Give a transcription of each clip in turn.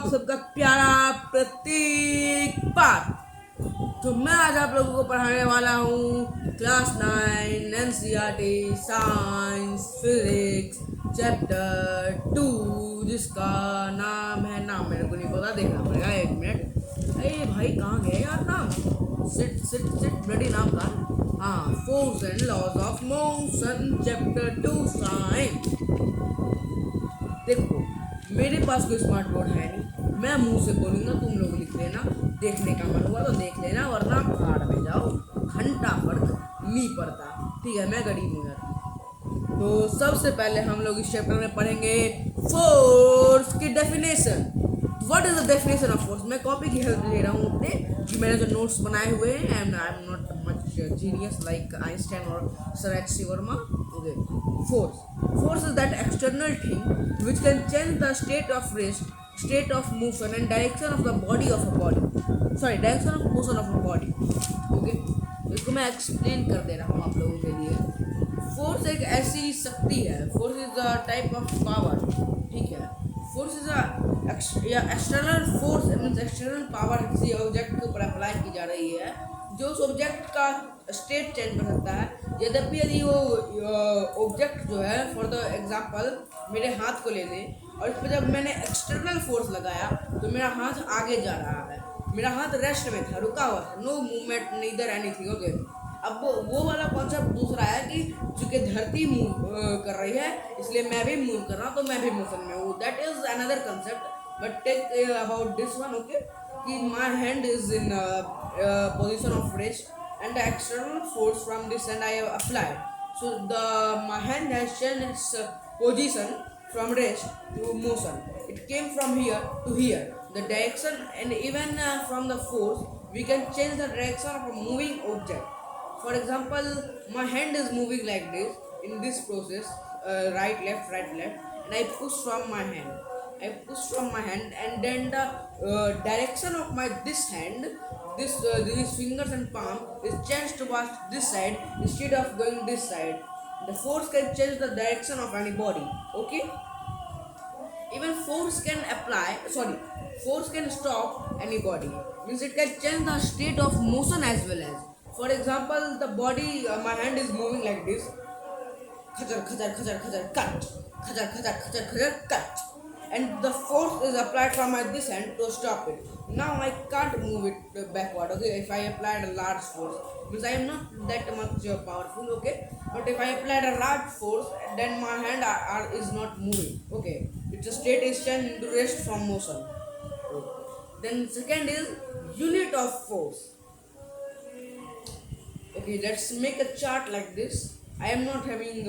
आप सबका प्यारा प्रतीक पार। तो मैं आज आप लोगों को पढ़ाने वाला हूँ class 9 NCERT science physics chapter 2, जिसका नाम मेरे को नहीं पता, देखना पड़ेगा। एक मिनट। अरे भाई कहाँ गए यार नाम? सिट सिट सिट ब्लडी नाम का। हाँ, force and laws of motion chapter 2 science. देखो, मेरे पास कोई स्मार्ट बोर्ड है नहीं, मैं मुंह से बोलूँगा, तुम लोग लिख लेना। देखने का मन हुआ तो देख लेना, वरना भाड़ में जाओ, घंटा फर्क नहीं पड़ता। ठीक है, मैं गरीब हूँ यार। तो सबसे पहले हम लोग इस चैप्टर में पढ़ेंगे फोर्स की definition. What is the definition of force? मैं कॉपी की हेल्प ले रहा हूँ अपने, कि मैंने जो नोट्स बनाए हुए हैं। I am not much genius like Einstein और sir H C Verma. Okay, force is that external thing which can change the state of rest, state of motion and direction of the body of a body, direction of motion of a body. Okay, इसको मैं explain कर दे रहा हूँ आप लोगों के लिए। Force एक ऐसी शक्ति है, force is a type of power. ठीक है, force is a external force means external power किसी ऑब्जेक्ट के ऊपर अप्लाई की जा रही है, जो उस ऑब्जेक्ट का स्टेट चेंज कर सकता है। यद्यपि यदि वो ऑब्जेक्ट जो है, फॉर द एग्जांपल मेरे हाथ को ले लें, और इस पर जब मैंने एक्सटर्नल फोर्स लगाया तो मेरा हाथ आगे जा रहा है। मेरा हाथ रेस्ट में था, रुका हुआ था, no movement neither anything. Okay, अब वो वाला कॉन्सेप्ट दूसरा है कि चूंकि धरती मूव कर रही है, इसलिए मैं भी मूव कर रहा हूँ, तो मैं भी मोशन में हूँ। That is another concept, but take about this one. Okay, कि my hand is in position of rest and the external force from this hand I have applied. So my hand has changed its position from rest to motion. It came from here to here. The direction, and even from the force we can change the direction of a moving object. For example, my hand is moving like this in this process, right left, and I push from my hand. And then the direction of my this hand, these fingers and palm is changed towards this side instead of going this side. The force can change the direction of any body. Okay, even force can stop any body, means it can change the state of motion as well. As for example, the body, my hand is moving like this, khajar khajar khajar khajar cut, khajar khajar khajar khajar cut, and the force is applied from my this hand to stop it. Now I can't move it backward. Okay, if I applied a large force, because I am not that much powerful. Okay, but if I applied a large force, then my hand is not moving. Okay, it's a state is changed into rest from motion. Then second is unit of force. Okay, let's make a chart like this. I am not having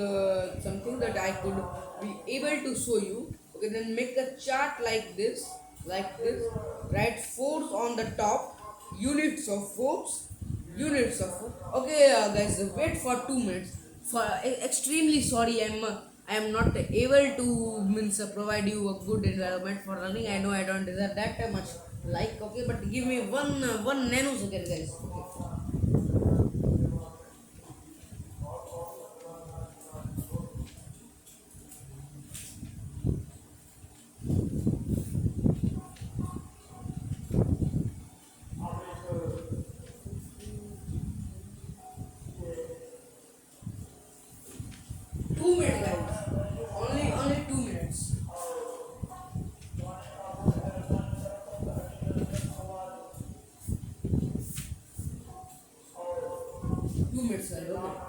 something that I could be able to show you. Okay, then make a chart like this, write force on the top, units of force. Okay, guys, wait for 2 minutes. For extremely sorry, I am not able to means provide you a good environment for learning. I know I don't deserve that much like. Okay, but give me one nanosecond, guys. Okay. 2 minutes, guys. Only 2 minutes. 2 minutes, guys. Okay.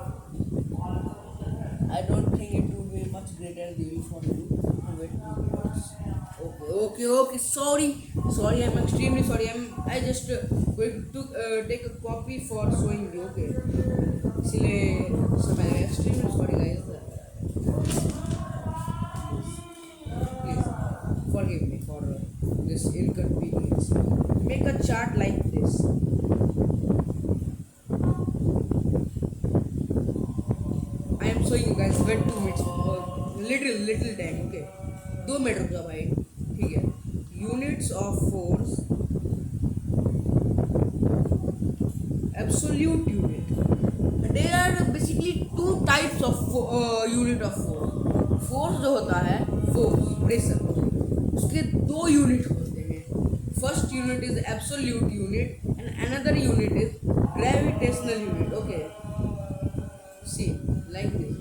I don't think it would be much greater deal for you to wait 2 minutes. Okay. Sorry. I'm extremely sorry. I just going to take a copy for showing you. Okay. इसलिए समय extremely sorry, guys. Please forgive me for this inconvenience. Make a chart like this. I am showing you guys. Wait 2 minutes. Little time. Okay. 2 minute रुक जाओ भाई. ठीक है. Units of force. Absolute unit. There are basically two types of unit of force. Force जो होता है, force pressure, उसके 2 unit होते हैं. first unit is absolute unit and another unit is gravitational unit. Okay, see, like this,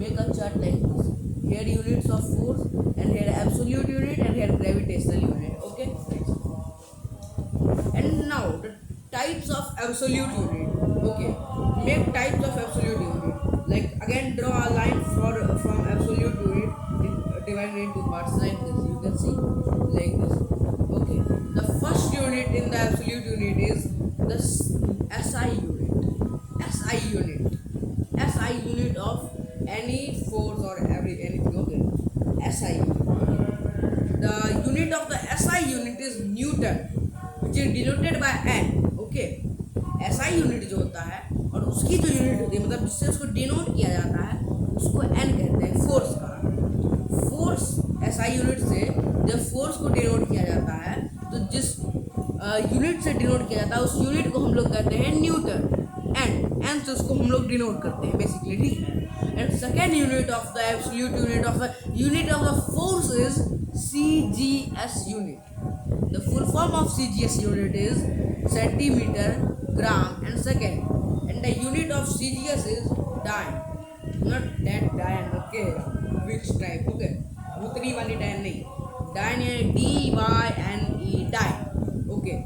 make a chart like this. Here units of force and here absolute unit and here gravitational unit. Okay, and now the types of absolute unit. Okay, make types of absolute unit. Like again, draw a line from absolute unit divided into parts like this. You can see like this. Okay, the first unit in the absolute unit is the SI unit. SI unit. SI unit of any force or anything. Okay, SI unit. The unit of the SI unit is Newton, which is denoted by N. Okay, SI unit जो होता है और उसकी जो unit होती है, मतलब जिससे उसको डिनोट किया जाता है, उसको N कहते हैं, फोर्स का। फोर्स SI यूनिट से जब फोर्स को डिनोट किया जाता है, तो जिस यूनिट से डिनोट किया जाता है उस यूनिट को हम लोग कहते हैं न्यूटन। एन से उसको हम लोग डिनोट करते हैं बेसिकली, ठीक है। And second unit of the absolute unit of the force is CGS unit. The full form of CGS unit is centimeter, gram and second. And the unit of CGS is dyne. Not that dyne, okay. Which type, okay. भूतनी वाली dyne नहीं. Dyne है DYNE, dyne. Okay.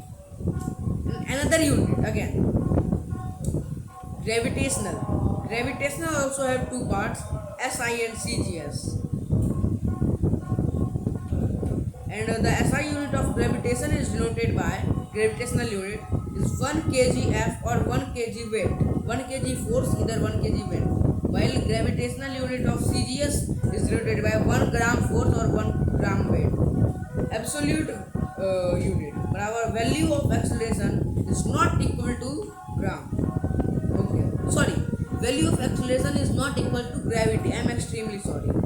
And another unit again. Gravitational. Gravitational also have two parts, SI and CGS. And the SI unit of gravitation is denoted by gravitational unit is 1 kg F or 1 kg weight. 1 kg force, either 1 kg weight. While gravitational unit of CGS is denoted by 1 gram force or 1 gram weight. Absolute unit. But our value of acceleration is not equal to gram. Okay. Sorry. Value of acceleration is not equal to gravity. I am extremely sorry.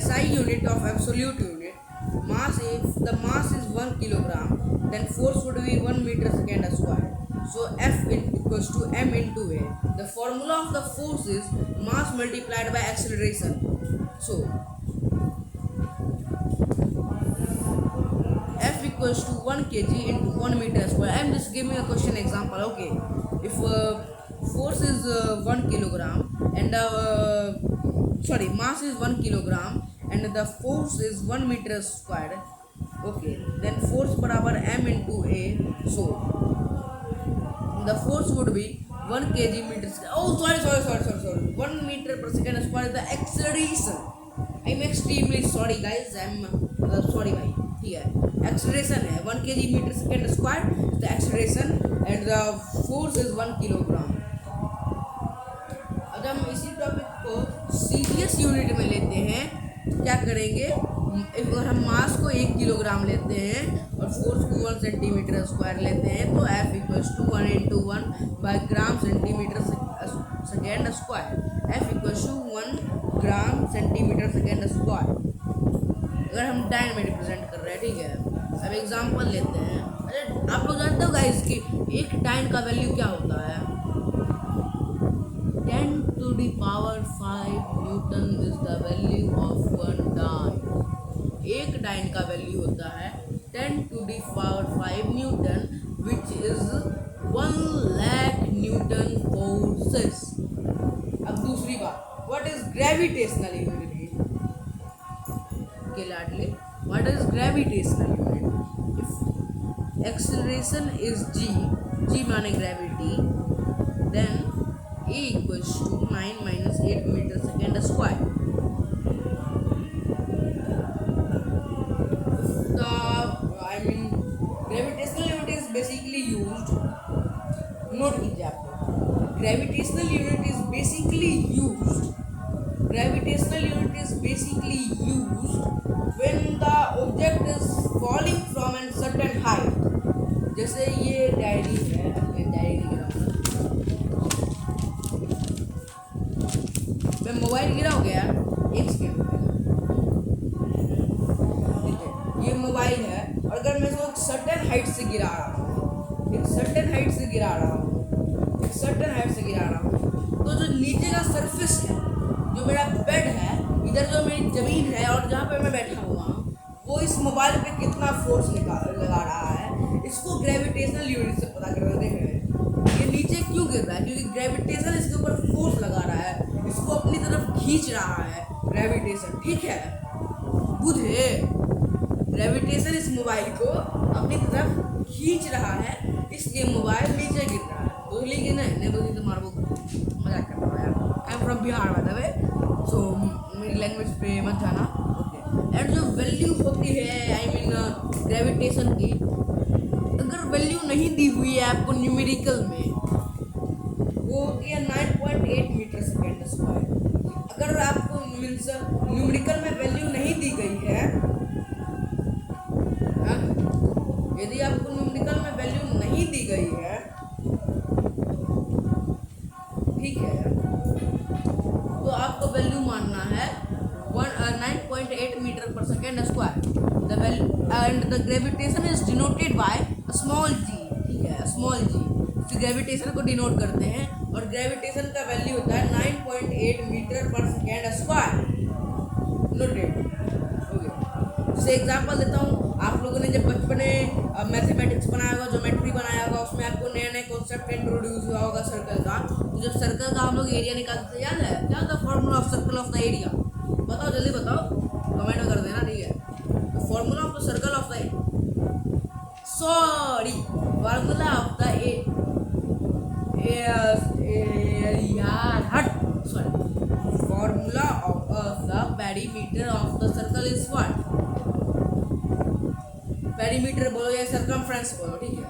SI unit of absolute unit, if the mass is 1 kilogram, then force would be 1 meter second square. So F equals to M into A. The formula of the force is mass multiplied by acceleration. So F equals to 1 kg into 1 meter square. I am just giving a question example. Okay, if force is 1 kilogram and mass is 1 kilogram and the force is 1 meter squared. Okay, then force barabar M into A. So the force would be 1 kg meter square. Oh, sorry. 1 meter per second square is the acceleration. I'm extremely sorry, guys. Sorry, bhai. ठीक है, acceleration है 1 kg meter second square is the acceleration and the force is 1 kilogram. अगर हम इसी topic को CGS unit में लेते हैं तो क्या करेंगे, अगर हम मास को 1 किलोग्राम लेते हैं और फोर्स को 1 सेंटीमीटर स्क्वायर लेते हैं तो F equals to 1 into 1 by gram centimetre second square. F equals to 1 gram centimetre second square अगर हम डाइन में रिप्रेजेंट कर रहे हैं, ठीक है. अब एग्जांपल लेते हैं. अरे आप लोग जानते हो गाइस कि एक डाइन का वैल्यू क्या होता है? 10 to the power 5 newton is the value of 1 dyne. एक डाइन का वैल्यू होता है 10 to the power 5 newton which is 1 lakh newton forces. अब दूसरी बात, व्हाट इज ग्रेविटेशनल यूनिट? के लाडले, what is gravitational unit? If acceleration is g माने gravity, then A equals to 9 minus 8 meter second square. Gravitational unit is basically used. Note कीजिए आप. Gravitational unit is basically used when the object is falling from a certain height. जैसे ये diary है, अपने diary मैं mobile गिरा हो गया, एक सेकेंड. ये मोबाइल है और अगर मैं इसको सर्टेन हाइट से गिरा रहा हूँ, एक सर्टेन हाइट से गिरा रहा हूँ, तो जो नीचे का सरफेस है, जो मेरा बेड है, इधर जो मेरी ज़मीन है और जहाँ पे मैं बैठा हुआ हूँ, वो इस मोबाइल पे कितना फोर्स लगा रहा है, इसको ग्रेविटेशनल यूनिट से पता करते हैं। ये नीचे क्यों गिर रहा है? क्योंकि ग्रेविटेशन इसके ऊपर फोर्स लगा रहा है, इसको अपनी तरफ खींच रहा है ग्रेविटेशन, ठीक है, बुझे? ग्रेविटेशन इस मोबाइल को अपनी तरफ खींच रहा है, इसलिए मोबाइल नीचे गिर रहा है। बोली कि नहीं बोली तो मारो, मजाक कर रहा है यार। I am from Bihar by the way, so मेरी लैंग्वेज पे मत जाना, ओके। एंड जो वैल्यू होती है आई मीन ग्रेविटेशन की, अगर वैल्यू नहीं दी हुई है आपको न्यूमेरिकल में, वो होती है 9.8 मीटर सेकेंड स्क्वायर। अगर आपको मीन्स न्यूमेरिकल में वैल्यू नहीं दी गई है, यदि आपको न्यूमेरिकल में वैल्यू नहीं दी गई है, ठीक है, तो आपको वैल्यू मानना है 9.8 metre per second square. The value and the gravitation is denoted by small g, ठीक है, स्मॉल जी। तो ग्रेविटेशन को डिनोट करते हैं और ग्रेविटेशन का वैल्यू होता है 9.8 metre per second square. Noted, okay. जैसे एग्जांपल देता हूँ, आप लोगों ने जब बचपन में मैथमेटिक्स बनाया होगा, ज्योमेट्री बनाया होगा, उसमें आपको नए नए कॉन्सेप्ट इंट्रोड्यूस हुआ होगा सर्कल का। तो जब सर्कल का हम लोग एरिया निकालते थे, याद है क्या होता? Formula of circle of the area. बताओ, जल्दी बताओ, कमेंट में कर देना, ठीक है। Formula of the circle of the formula of the formula of the perimeter of the circle is what? Perimeter बोलो या सर्कमफ्रेंस बोलो, ठीक है।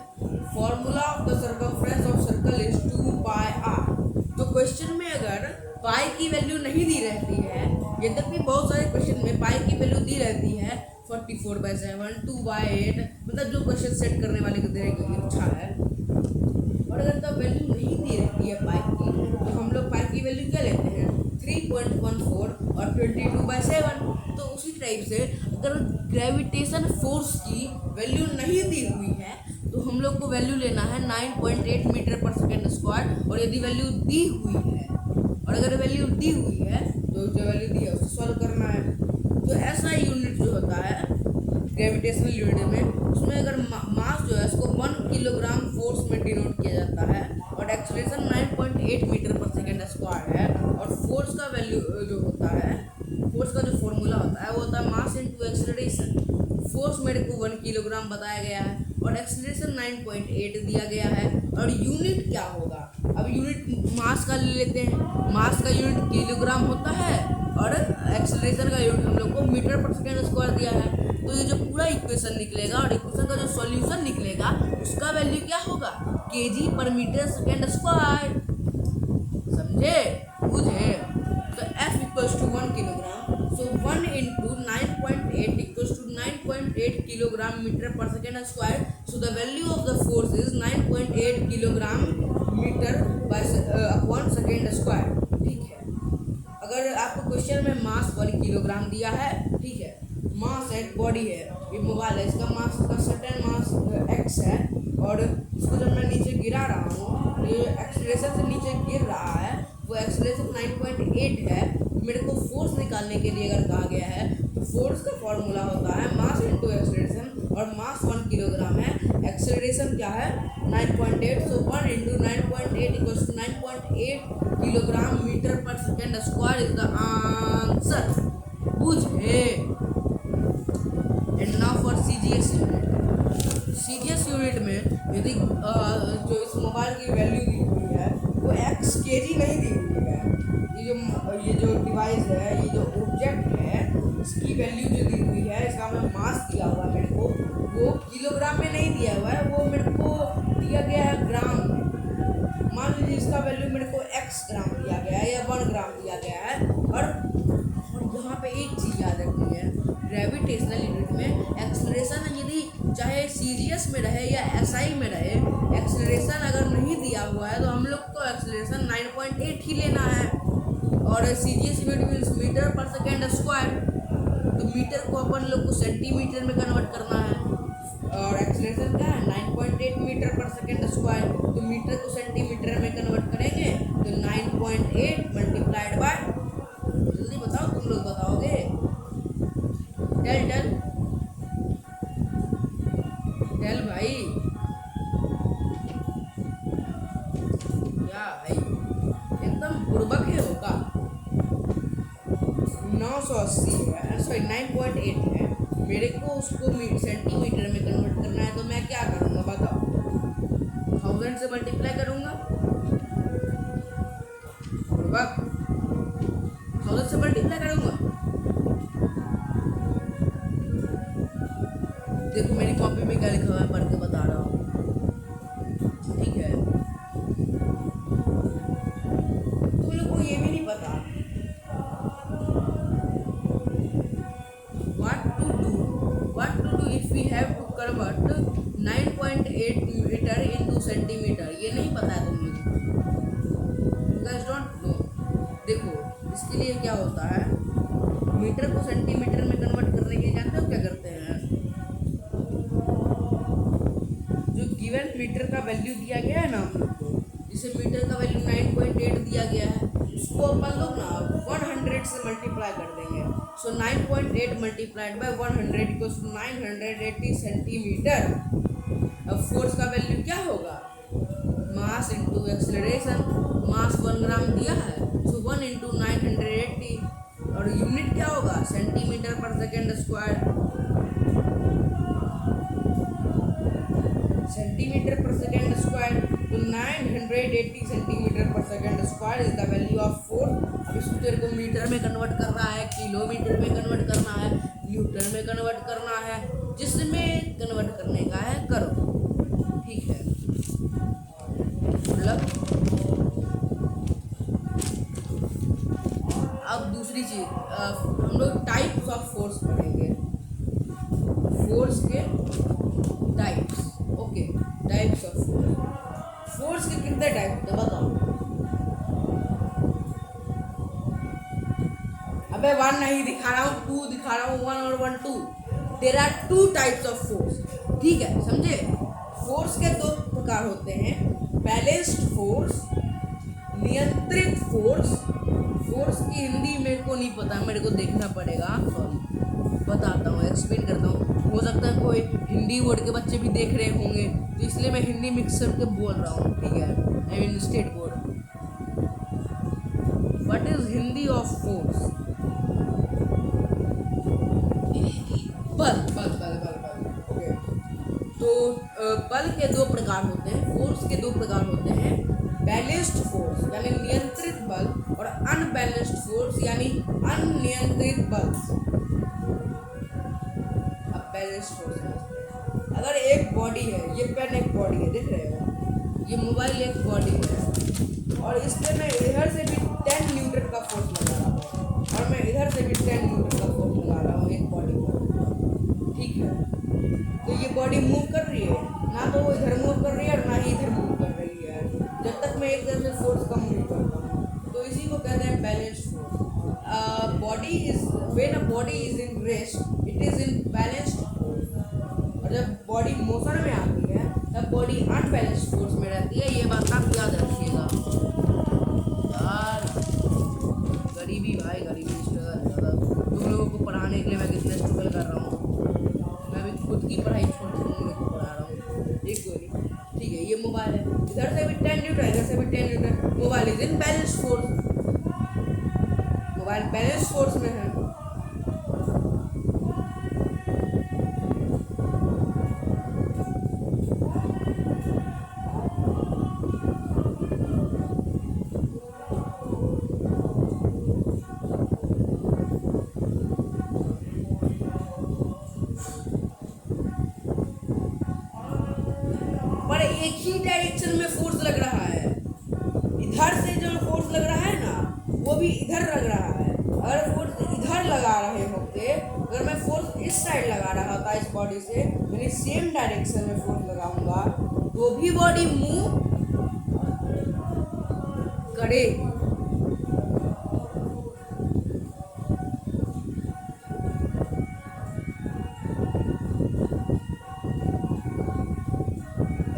Formula of the circumference of circle is 2 pi R. तो क्वेश्चन में अगर पाई की वैल्यू नहीं दी रहती है, यद्यपि बहुत सारे क्वेश्चन में पाई की वैल्यू दी रहती है 44/7, 2/8, मतलब जो क्वेश्चन सेट करने वाले को देने की इच्छा है, और अगर तब वैल्यू नहीं दी रहती है पाई की, तो हम लोग पाई की वैल्यू क्या लेते हैं? 3.14 और 22/7। तो उसी टाइप से अगर ग्रेविटेशन फोर्स की वैल्यू नहीं दी हुई है, तो हम लोग को वैल्यू लेना है 9.8 मीटर पर सेकेंड स्क्वायर। और यदि वैल्यू दी हुई है, और अगर वैल्यू दी हुई है तो जो वैल्यू दी है उसको सॉल्व करना है। तो ऐसा यूनिट जो होता है ग्रेविटेशनल यूनिट में, उसमें अगर मास जो है उसको 1 किलोग्राम फोर्स में डिनोट किया जाता है, और acceleration 9.8 metre per second square है, और फोर्स का वैल्यू जो होता है, फोर्स का जो फॉर्मूला होता है वो होता है मास इनटू एक्सेलरेशन। फोर्स मेरे को 1 किलोग्राम बताया गया है और एक्सेलरेशन 9.8 दिया गया है, और यूनिट क्या होगा? अब यूनिट मास का ले लेते हैं, मास का यूनिट किलोग्राम होता है और एक्सेलरेशन का यूनिट हम लोग को मीटर पर सेकेंड स्क्वायर दिया है। तो ये जो पूरा इक्वेशन निकलेगा और इक्वेशन का जो सॉल्यूशन निकलेगा उसका वैल्यू क्या होगा? केजी पर मीटर सेकेंड स्क्वायर। समझे, बुझे? तो F equals to 1 kilogram, so 1 into 9.8 equals to 9.8 kilogram metre per second square. So the value of the force is 9.8 kilogram metre upon second square, ठीक है। अगर आपको क्वेश्चन में मास 1 किलोग्राम दिया है, ठीक है, मास एक बॉडी है, ये मोबाइल है, इसका मास, इसका सर्टेन मास x है, और इसको जब मैं नीचे गिरा रहा हूँ, ये एक्सेलरेशन से नीचे गिर रहा है, वो एक्सेलरेशन 9.8 है। मेरे को फोर्स निकालने के लिए अगर कहा गया है, तो फोर्स का फॉर्मूला होता है मास इंटू एक्सेलरेशन, और मास 1 किलोग्राम है, एक्सेलरेशन क्या है? 9.8, so 1 into 9.8 equals to 9.8 kilogram metre per second square is the answer, बुझे? And now for CGS unit. CGS unit में यदि जो इस मोबाइल की वैल्यू दी हुई है वो x kg नहीं दी हुई है, ये जो डिवाइस है, ये जो ऑब्जेक्ट है, इसकी वैल्यू जो दी हुई है, इसका हमें मास दिया हुआ है मेरे को, वो किलोग्राम में नहीं दिया हुआ है, वो मेरे को दिया गया है ग्राम में। मान लीजिए इसका वैल्यू मेरे को x ग्राम दिया गया है या 1 ग्राम दिया गया है। और यहाँ पे एक चीज़ याद रखनी है, ग्रेविटेशनल यूनिट में एक्सेलरेशन यदि चाहे CGS में रहे या SI में रहे, एक्सेलरेशन अगर नहीं दिया हुआ है तो हम लोग को एक्सेलरेशन 9.8 ही लेना है, और CGS unit means metre per second square, तो मीटर को अपन लोग को सेंटीमीटर में कन्वर्ट करना है, और एक्सेलरेशन क्या है? 9.8 मीटर पर सेकेंड स्क्वायर। तो मीटर को सेंटीमीटर में कन्वर्ट करेंगे तो 9.8 मल्टीप्लाइड बाय, जल्दी बताओ, तुम लोग बताओगे, टेल 980 है, सॉरी 9.8 है, मेरे को उसको सेंटीमीटर में कन्वर्ट करना है, तो मैं क्या करूँगा बताओ? 1000 से मल्टीप्लाई करूँगा, 1000 से मल्टीप्लाई करूँगा। देखो मेरी कॉपी में क्या लिखा हुआ है, पढ़ के बता रहा हूँ, ठीक है? तुम लोग को ये भी नहीं पता what to do if we have to convert 9.8 metre into centimetre, ये नहीं पता है तुम लोग को? You guys don't know। देखो इसके लिए क्या होता है, मीटर को सेंटीमीटर में कन्वर्ट करने के लिए जानते हो क्या करते हैं? जो गिवन मीटर का वैल्यू दिया गया है ना हम लोग को, जिसे मीटर का वैल्यू 9.8 दिया गया है, उसको अपन लोग ना 100 से मल्टीप्लाई कर देंगे। So 9.8 multiplied by 100 equals to 980 centimetre. अब फोर्स का वैल्यू क्या होगा? Mass into acceleration. मास 1 ग्राम दिया है, सो 1 इंटू 980, और यूनिट क्या होगा? सेंटीमीटर पर सेकेंड स्क्वायर। सेंटीमीटर पर सेकेंड स्क्वायर, तो 980 सेंटीमीटर पर second square is the value of force. अब इसको तेरे को मीटर में कन्वर्ट करना है, किलोमीटर में कन्वर्ट करना है, न्यूटन में कन्वर्ट करना है, जिसमें कन्वर्ट करने का है करो, ठीक है? मतलब अब दूसरी चीज, हम लोग टाइप्स ऑफ फोर्स पढ़ेंगे, फोर्स के types. Okay, types of force. Force के कितने टाइप होते हैं बताओ? अबे 1 नहीं दिखा रहा हूँ, 2 दिखा रहा हूँ, 1 और 1 2। There are 2 types of force, ठीक है? समझे? फोर्स के 2 प्रकार होते हैं, बैलेंस्ड फोर्स, नियंत्रित फोर्स। फोर्स की हिंदी मेरे को नहीं पता, मेरे को देखना पड़ेगा, सॉरी, बताता हूँ, एक्सप्लेन करता हूँ। हो सकता है कोई हिंदी बोर्ड के बच्चे भी देख रहे होंगे, तो इसलिए मैं हिंदी मिक्स करके बोल रहा हूँ, ठीक है? I mean state board. What is Hindi of force? बल, बल, बल, बल, बल। ओके, तो बल के 2 प्रकार होते हैं, फोर्स के 2 प्रकार होते हैं, बैलेंस्ड फोर्स यानी नियंत्रित बल, और अनबैलेंस्ड फोर्स यानी अनियंत्रित बल। अब बैलेंस्ड फोर्स, अगर एक बॉडी है, ये पेन एक बॉडी है, देख रहे हो? ये मोबाइल एक बॉडी है, और इस पर मैं इधर से भी 10 न्यूटन का फोर्स लगा रहा हूँ, और मैं इधर से भी 10 न्यूटन का फोर्स लगा रहा हूँ एक बॉडी पर, ठीक है? तो ये बॉडी मूव कर रही है ना, तो वो इधर मूव कर रही है और ना ही इधर मूव कर रही है, जब तक मैं एक तरफ से फोर्स कम नहीं करता हूँ। तो इसी को कहते हैं balanced force. Body is, when a body is in rest it is in balanced force, और जब बॉडी मोशन में आती है तब बॉडी अनबैलेंस्ड फोर्स में रहती है। ये बात आप याद रखिएगा यार। गरीबी भाई, गरीबी स्ट्रगल ज़्यादा। तुम लोगों को पढ़ाने के लिए मैं कितना स्ट्रगल कर रहा हूँ, मैं भी खुद की पढ़ाई छोड़ के तुम लोगों को पढ़ा रहा हूँ, एक गोली, ठीक है? ये मोबाइल है, इधर से भी 10 न्यूटन, इधर से भी 10 Newton. Mobile is in balance force, mobile balance force में है। पर एक ही डायरेक्शन में फोर्स लग रहा है, इधर से जो फोर्स लग रहा है ना, वो भी इधर लग रहा है। अगर फोर्स इधर लगा रहे होते, अगर मैं फोर्स इस साइड लगा रहा होता इस बॉडी से, यानी सेम डायरेक्शन में फोर्स लगाऊंगा, तो भी बॉडी मूव करेगी।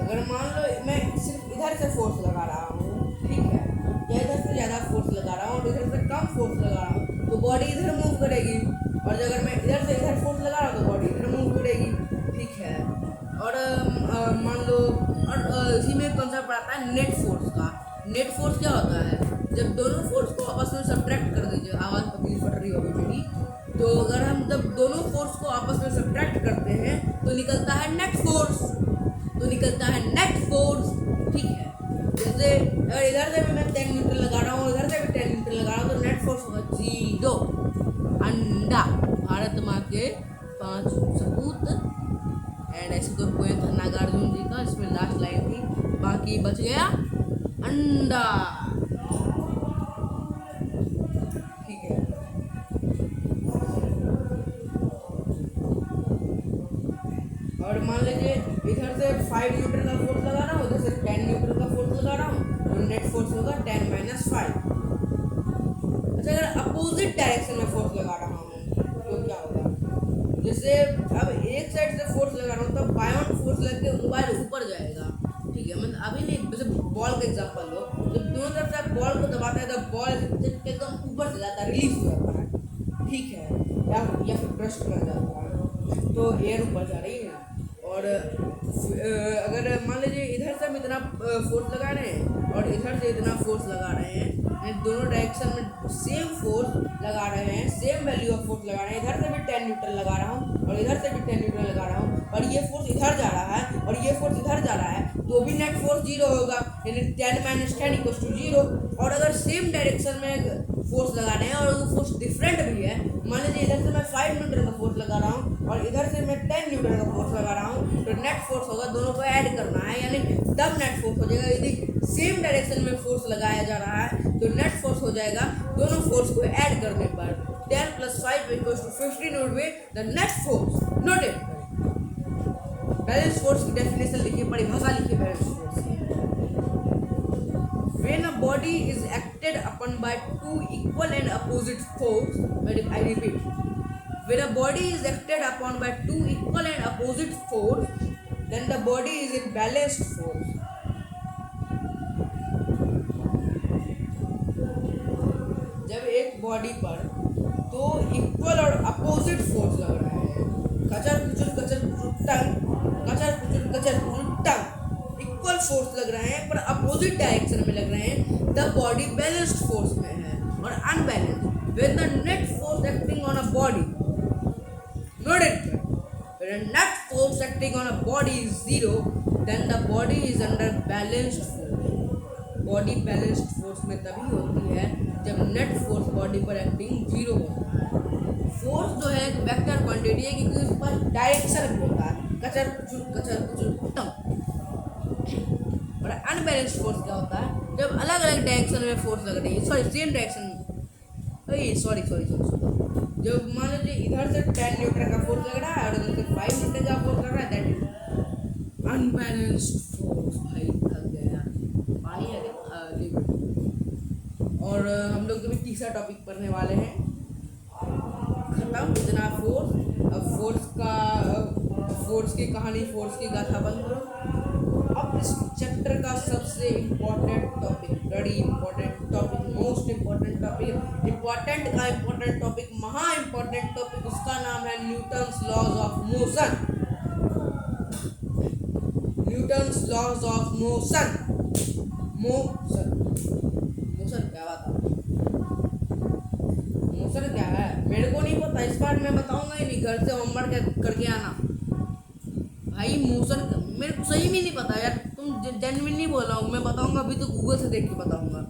अगर मान लो मैं सिर्फ इधर से फोर्स लगा रहा हूँ, ठीक है, या इधर से ज़्यादा फोर्स लगा रहा हूँ और इधर से कम फोर्स लगा रहा हूँ, तो बॉडी इधर मूव करेगी, और अगर मैं इधर से इधर फोर्स लगा रहा हूँ तो बॉडी इधर मूव करेगी, ठीक है? और मान लो, और इसी में कॉन्सेप्ट आता है नेट फोर्स का। नेट फोर्स क्या होता है? जब दोनों फोर्स को आपस में सब्ट्रैक्ट कर दीजिए, आवाज़ इंग्लिश फट रही होगी मेरी। तो अगर हम जब दोनों फोर्स को आपस में सब्ट्रैक्ट करते हैं तो निकलता है नेट फोर्स, ठीक है। जैसे अगर इधर से भी मैं 10 न्यूटन लगा रहा हूँ, इधर से भी 10 न्यूटन लगा रहा हूँ, तो नेट फोर्स होगा 0। अंडा भारत माँ के 5 सपूत। एंड ऐसे तो पोएम था नागार्जुन जी का, इसमें लास्ट लाइन थी, बाकी बच गया अंडा, ठीक है। और मान लीजिए इधर से 5 न्यूटन का फोर्स लगा रहा हूँ, उधर से 10 न्यूटन का फोर्स लगा रहा हूँ, तो नेट फोर्स होगा 10 - 5। अच्छा, अगर अपोजिट डायरेक्शन में फोर्स लगा रहा हूँ तो क्या होगा? जैसे अब एक साइड से फोर्स लगा रहा हूँ तो बायोन फोर्स लग के मोबाइल ऊपर जाएगा, ठीक है। मतलब अभी नहीं, जैसे बॉल का एग्जांपल लो, जब दोनों तरफ से बॉल को दबाता है तो बॉल एकदम ऊपर से जाता है, रिलीज हो जाता है, ठीक है, या फिर ब्रस्ट कर जाता है, तो एयर ऊपर जा रही है। और अगर मान लीजिए इधर से हम इतना फोर्स लगा रहे हैं और इधर से इतना फोर्स लगा रहे हैं, दोनों डायरेक्शन में सेम फोर्स लगा रहे हैं, सेम वैल्यू ऑफ फोर्स लगा रहे हैं, इधर से भी 10 न्यूटन लगा रहा हूँ और इधर से भी 10 न्यूटन लगा रहा हूँ, और ये फोर्स इधर जा रहा है और ये फोर्स इधर जा रहा है, तो भी नेट फोर्स 0 होगा, यानी 10 - 10 = 0। और अगर सेम डायरेक्शन में फोर्स लगा रहे हैं और वो फोर्स डिफरेंट भी है, मान लीजिए इधर से मैं 5 न्यूटन का फोर्स लगा रहा हूँ और इधर से मैं 10 न्यूटन का फोर्स लगा रहा हूँ, तो नेट फोर्स होगा, दोनों को ऐड करना है, यानी तब नेट फोर्स हो जाएगा। यदि सेम डायरेक्शन में फोर्स लगाया जा रहा है तो नेट फोर्स हो जाएगा दोनों फोर्स को ऐड करने पर 10 + 5 = 15 would be the net force। Note it. Balance force की डेफिनेशन लिखिए, परिभाषा लिखिए बैलेंस फोर्स की। When a body is acted upon by 2 equal and opposite force, I repeat, when a body is acted upon by 2 equal and opposite force, then the body is in balanced force। जब एक body पर 2 equal और opposite force लग रहा है, कचर कुचर टंग, equal force लग रहे हैं पर अपोजिट डायरेक्शन में लग रहे हैं, द बॉडी बैलेंस्ड फोर्स में है। और unbalanced, when the net force acting on a body, note it, when the net force acting on a body is 0, then the body is under balanced force. Body balanced force में तभी होती है जब net force body पर acting 0 होता है। Force जो है एक वेक्टर क्वांटिटी है क्योंकि उस पर डायरेक्शन भी होता है, कचर कुचर टंग। और अनबैलेंस्ड फोर्स क्या होता है? जब अलग अलग डायरेक्शन में फोर्स लग रही है, सेम डायरेक्शन, सॉरी, जब मान लीजिए इधर से 10 न्यूटन का फोर्स लग रहा है और उधर से 5 न्यूटन का फोर्स लग रहा है, दैट इज अनबैलेंस्ड फोर्स। भाई थक गया, पानी है क्या? और हम लोग अभी तीसरा टॉपिक पढ़ने वाले हैं, खत्म इतना फोर्स। अब फोर्स की कहानी, फोर्स की गाथा बंद करो। अब इस चैप्टर का सबसे इम्पोर्टेंट टॉपिक, बड़ी important topic, most important topic, important topic, महा इम्पोर्टेंट टॉपिक, उसका नाम है Newton's laws of motion. Newton's laws of motion क्या बात है? मोशन क्या है मेरे को नहीं पता, इस बार मैं बताऊंगा ही नहीं, घर से होमवर्क करके आना। भाई मोशन मेरे को सही में नहीं पता यार, तुम जेन्युइन नहीं बोल रहा हूँ, मैं बताऊंगा अभी तो गूगल से देख के बताऊंगा।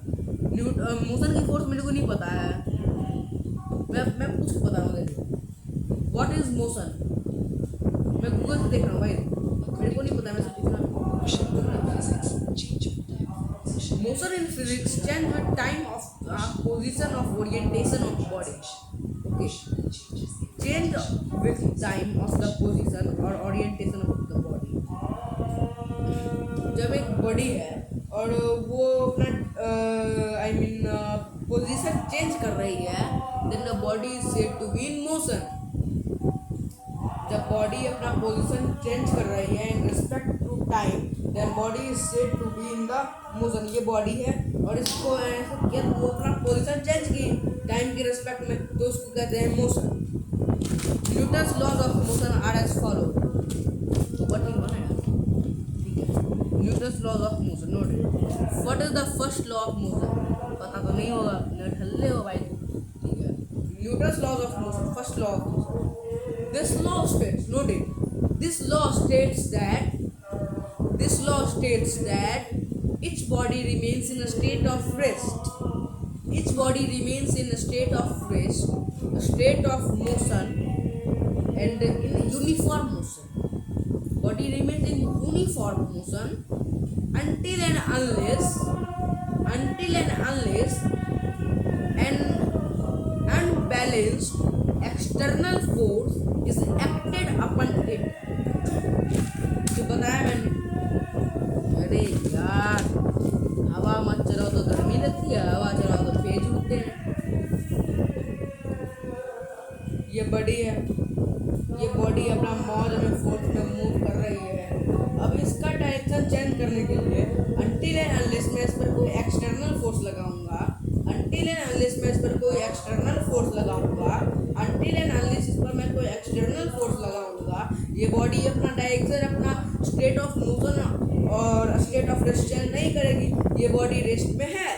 मोशन की फोर्स मेरे को नहीं पता है, मैं पूछ के बताऊंगा। देखो व्हाट इज मोशन, मैं गूगल से देख रहा हूँ भाई, मेरे को नहीं पता, मैं से पूछना। Motion in physics change with time of position of orientation of body. Okay. Change with time of the position or orientation of the body. जब एक बॉडी है और वो अपना पोजीशन चेंज कर रही है, then the body is said to be in motion. जब बॉडी अपना पोजीशन चेंज कर रही है in respect to time, then body is said to be in the motion. ये बॉडी है और इसको ऐसा किया तो वो अपना पोजीशन चेंज की टाइम के रिस्पेक्ट में, तो उसको कहते हैं motion. Newton's laws of motion are as follow. What is one है? ठीक है, Newton's laws of motion. Note what is the first law of motion? पता तो नहीं होगा, ठल्ले हो भाई। ठीक है, motion. First law of motion. This law states, note it. This law states that each body remains in a state of rest. Each body remains in a state of rest, a state of motion, and in uniform motion. Body remains in uniform motion until and unless an unbalanced external force is acted upon it. जो बताया मैंने। अरे यार, हवा मत चलाओ तो गर्मी लगती है, हवा चलाओ तो पेज उठते हैं। ये बॉडी है, ये बॉडी अपना मौज में फोर्स में मूव कर रही है। अब इसका डायरेक्शन चेंज करने के लिए until and unless मैं इस पर कोई एक्सटर्नल फोर्स लगाऊंगा, until and unless मैं इस पर कोई एक्सटर्नल फोर्स लगाऊंगा, until and unless इस पर मैं कोई एक्सटर्नल फोर्स लगाऊंगा, ये बॉडी अपना डायरेक्शन, अपना स्टेट ऑफ मोशन और स्टेट ऑफ रेस्ट चेंज नहीं करेगी। ये बॉडी रेस्ट में है,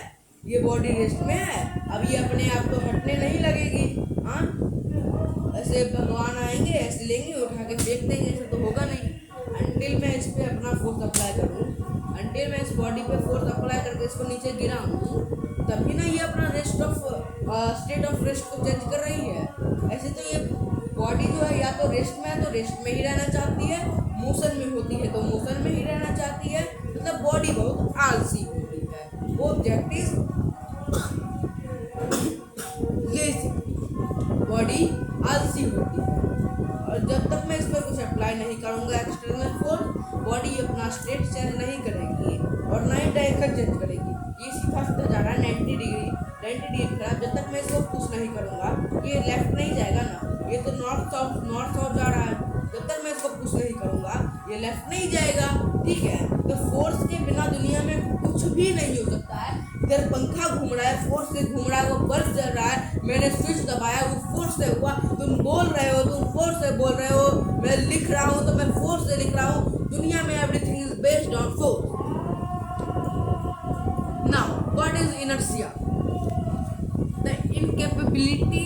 ये बॉडी रेस्ट में है। अब ये अपने आप को हटने नहीं लगेगी। हाँ, ऐसे भगवान आएंगे, ऐसे लेंगे, उठा के फेंक देंगे, ऐसे तो होगा नहीं। अंटिल मैं इस पर अपना फोर्स अप्लाई करूँ, अंटिल मैं इस बॉडी पे फोर्स अप्लाई करके इसको नीचे गिराऊँ, तभी ना ये अपना rest of state of rest को चेंज कर रही है। ऐसे तो ये बॉडी जो है या तो रेस्ट में है तो रेस्ट में ही रहना चाहती है, मोशन में होती है तो मोशन में ही रहना चाहती है। मतलब बॉडी बहुत आलसी होती है, वो ऑब्जेक्टिव लेजी, बॉडी आलसी होती है। और जब तक मैं इस पर कुछ अप्लाई नहीं करूँगा एक्सटर्नल फोर्स, बॉडी अपना स्टेट चेंज नहीं करेगी और ना ही डायरेक्शन चेंज करेगी। ये सीधा सीधा जा रहा है 90 डिग्री खराब। जब तक मैं इसको पुश नहीं करूँगा ये लेफ्ट नहीं जाएगा ना, ये तो नॉर्थ साउथ जा रहा है। जब तक मैं इसको पुश नहीं करूँगा ये लेफ्ट नहीं जाएगा। ठीक है, तो फोर्स के बिना दुनिया में कुछ भी नहीं हो सकता है। इधर पंखा घूम रहा है, फोर्स से घूम रहा है, वो बल्ब जल रहा है, मैंने स्विच दबाया, वो फोर्स से हुआ। तुम बोल रहे हो, तुम फोर्स से बोल रहे हो। मैं लिख रहा हूँ तो मैं फोर्स से लिख रहा हूँ। दुनिया में everything is based on force. Now what is inertia? The incapability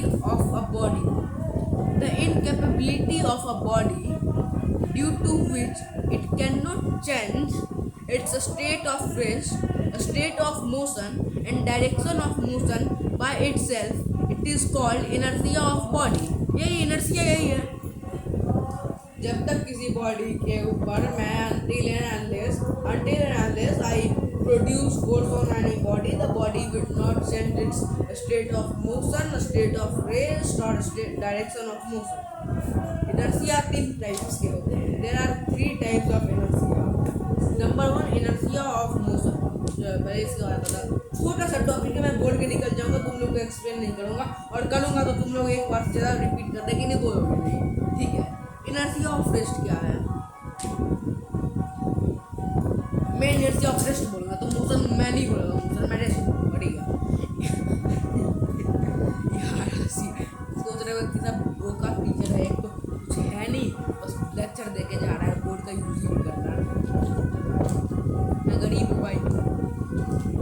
of a body due to which it cannot change its state of rest, a state of motion and direction of motion by itself. It is called inertia of body. यही inertia यही है। जब तक किसी body के ऊपर मैं until and unless I produce force on any body, the body will not change its state of motion, state of rest or state direction of motion. Inertia 3 types के होते हैं। There are 3 types of inertia. Number 1 inertia of motion. पहले इसका आता था, छोटा सा topic है, मैं बोल के निकल जाऊंगा, तुम लोग को एक्सप्लेन नहीं करूंगा, और करूंगा तो तुम लोग एक बार ज़्यादा रिपीट कर देंगे, नहीं बोलोगे नहीं। ठीक है, इनर्शिया ऑफ रेस्ट क्या है? मैं इनर्शिया ऑफ रेस्ट बोलूँगा तो मोशन मैं नहीं बोलूँगा, मोशन मैं रेस्ट बोलूँगा। ठीक है यार, सोच रहे हो कि सब बोका टीचर है, एक तो कुछ है नहीं, बस लेक्चर दे के जा रहा है, बोर्ड का यूज ही कर रहा है। मैं गरीब हूँ भाई।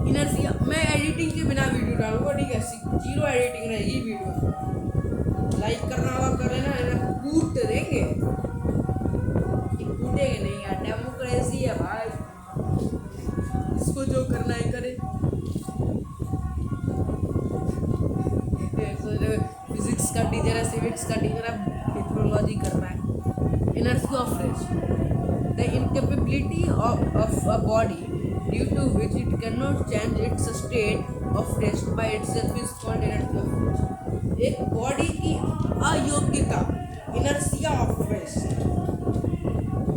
इनर्शिया, मैं एडिटिंग के बिना वीडियो डालूंगा। ठीक है, 0 एडिटिंग रहेगी वीडियो। लाइक करना होगा कर लेना, कूट देंगे, कूटेंगे नहीं यार, डेमोक्रेसी है भाई, इसको जो करना है करे। फिजिक्स का टीचर है, सिविक्स का टीचर है, मेट्रोलॉजी कर रहा है। Inertia of rest, the incapability of a body due to which it cannot change its state of rest by itself is called inertia of rest. एक बॉडी की अयोग्यता, इनर्शिया ऑफ रेस्ट।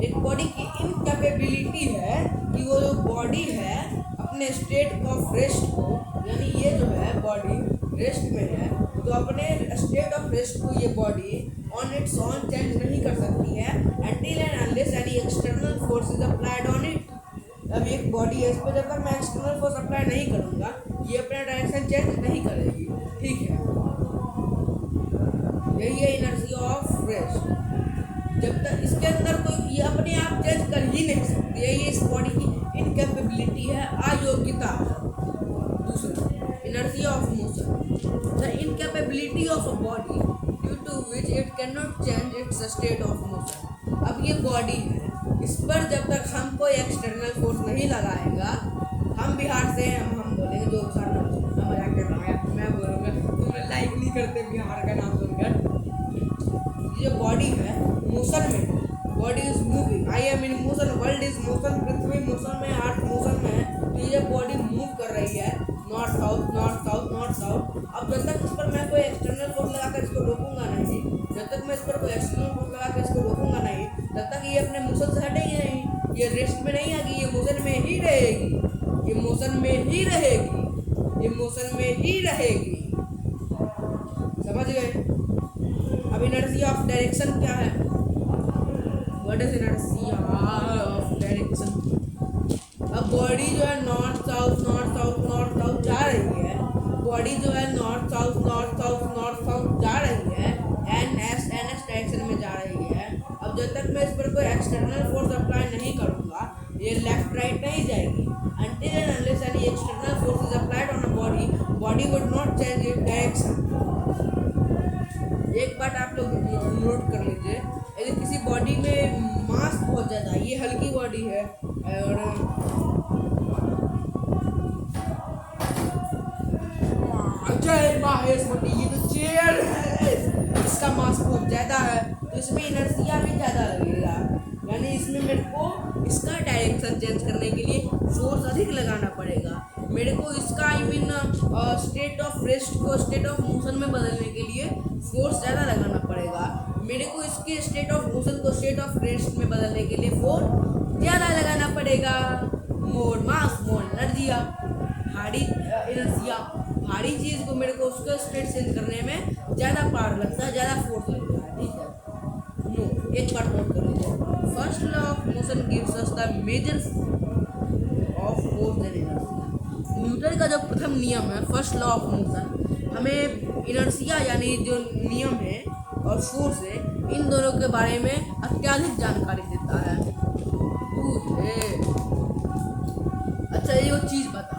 एक body की incapability है कि वो जो body है अपने स्टेट ऑफ रेस्ट को, यानी ये जो है बॉडी रेस्ट में है तो अपने स्टेट ऑफ रेस्ट को ये body on it's on change नहीं कर सकती है until and unless any external force is applied on it. अब एक बॉडी है, इस पर जब तक मैं एक्सटर्नल फोर्स अप्लाई नहीं करूँगा ये अपना डायरेक्शन चेंज नहीं करेगी। ठीक है, यही है इनर्शिया ऑफ रेस्ट। जब तक इसके अंदर कोई ये अपने आप चेंज कर ही नहीं सकती है, ये इस बॉडी की इनकैपेबिलिटी है, अयोग्यता। दूसरा, inertia of motion, the incapability of a body due can not change it's state of motion. अब ये बॉडी है, इस पर जब तक हम कोई एक्सटर्नल फोर्स नहीं लगाएगा, हम बिहार से हम बोलेंगे जो सर मैं मजाक कर रहा हूँ, मैं बोलूँगा तुम लाइक नहीं करते बिहार का नाम सुनकर। ये जो बॉडी है मोशन में, body is moving, I am in motion, world is motion, Prithvi motion में, अर्थ मोशन में है। तो ये बॉडी मूव कर रही है north south north south north south. अब जब तक इस पर मैं कोई एक्सटर्नल फोर्स लगाकर इसको रोकूंगा नहीं, जब तक मैं इस पर कोई एक्सटर्नल फोर्स लगाकर इसको रोकूंगा नहीं, तब तक ये अपने मोशन से हटेगी नहीं, ये रेस्ट में नहीं आएगी, ये मोशन में ही रहेगी, ये मोशन में ही रहेगी, ये मोशन में ही रहेगी। समझ गए? अब इनर्शिया ऑफ डायरेक्शन क्या है? What is inertia of direction? अब बॉडी जो है north south north south north south जा रही है, बॉडी जो है north south north south north south जा रही है, एन एस डायरेक्शन में जा रही है। अब जब तक मैं इस पर कोई एक्सटर्नल फोर्स अप्लाई नहीं करूँगा, ये लेफ्ट राइट नहीं जाएगी। until and unless any external force is applied on a body would not change its direction। एक बात आप लोग नोट कर लीजिए, यदि किसी बॉडी में मास बहुत ज़्यादा, ये हल्की बॉडी है और जय माहेश्वरी, ये तो चेयर है, इसका मास बहुत ज़्यादा है तो इसमें इनर्शिया भी ज़्यादा लगेगा, यानी इसमें मेरे को इसका डायरेक्शन चेंज करने के लिए फोर्स अधिक लगाना पड़ेगा। मेरे को इसका I mean state of rest को स्टेट ऑफ मोशन में बदलने के लिए फोर्स ज़्यादा लगाना पड़ेगा। मेरे को इसके स्टेट ऑफ मोशन को स्टेट ऑफ रेस्ट में बदलने के लिए फोर्स ज़्यादा लगाना पड़ेगा। मोर मास मोर एनर्जिया, भारी इनर्शिया, भारी चीज़ को मेरे को उसका स्टेट चेंज करने में ज़्यादा पावर लगता है, ज़्यादा फोर्स लगता है। ठीक है, नो एक बार नोट कर लीजिए, first law of motion gives us the measure of force and inertia. Newton का जो प्रथम नियम है फर्स्ट लॉ ऑफ मोशन, हमें इनर्शिया यानी जो नियम है और फोर्स है, इन दोनों के बारे में अत्याधिक जानकारी देता है। अच्छा ये वो चीज़ बता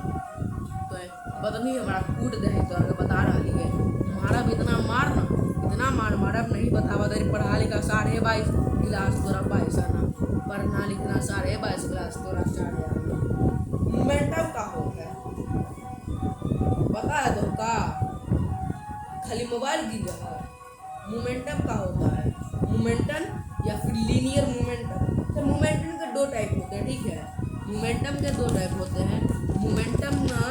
तो पता नहीं हमारा कूट दे तो बता रहा है, तुम्हारा भी इतना मार मारा नहीं बतावा तेरी पढ़ा लिखा 22.5 क्लास तोरा 22 आना, पढ़ना लिखना 22.5 क्लास तोरा 4 मोमेंटम का होता है पता है तुमका? खाली मोबाइल की जगह मोमेंटम का होता है, मोमेंटम या फिर लीनियर मोमेंटम। तो मोमेंटम के दो टाइप होते हैं, ठीक है, मोमेंटम के दो टाइप होते हैं। मोमेंटम ना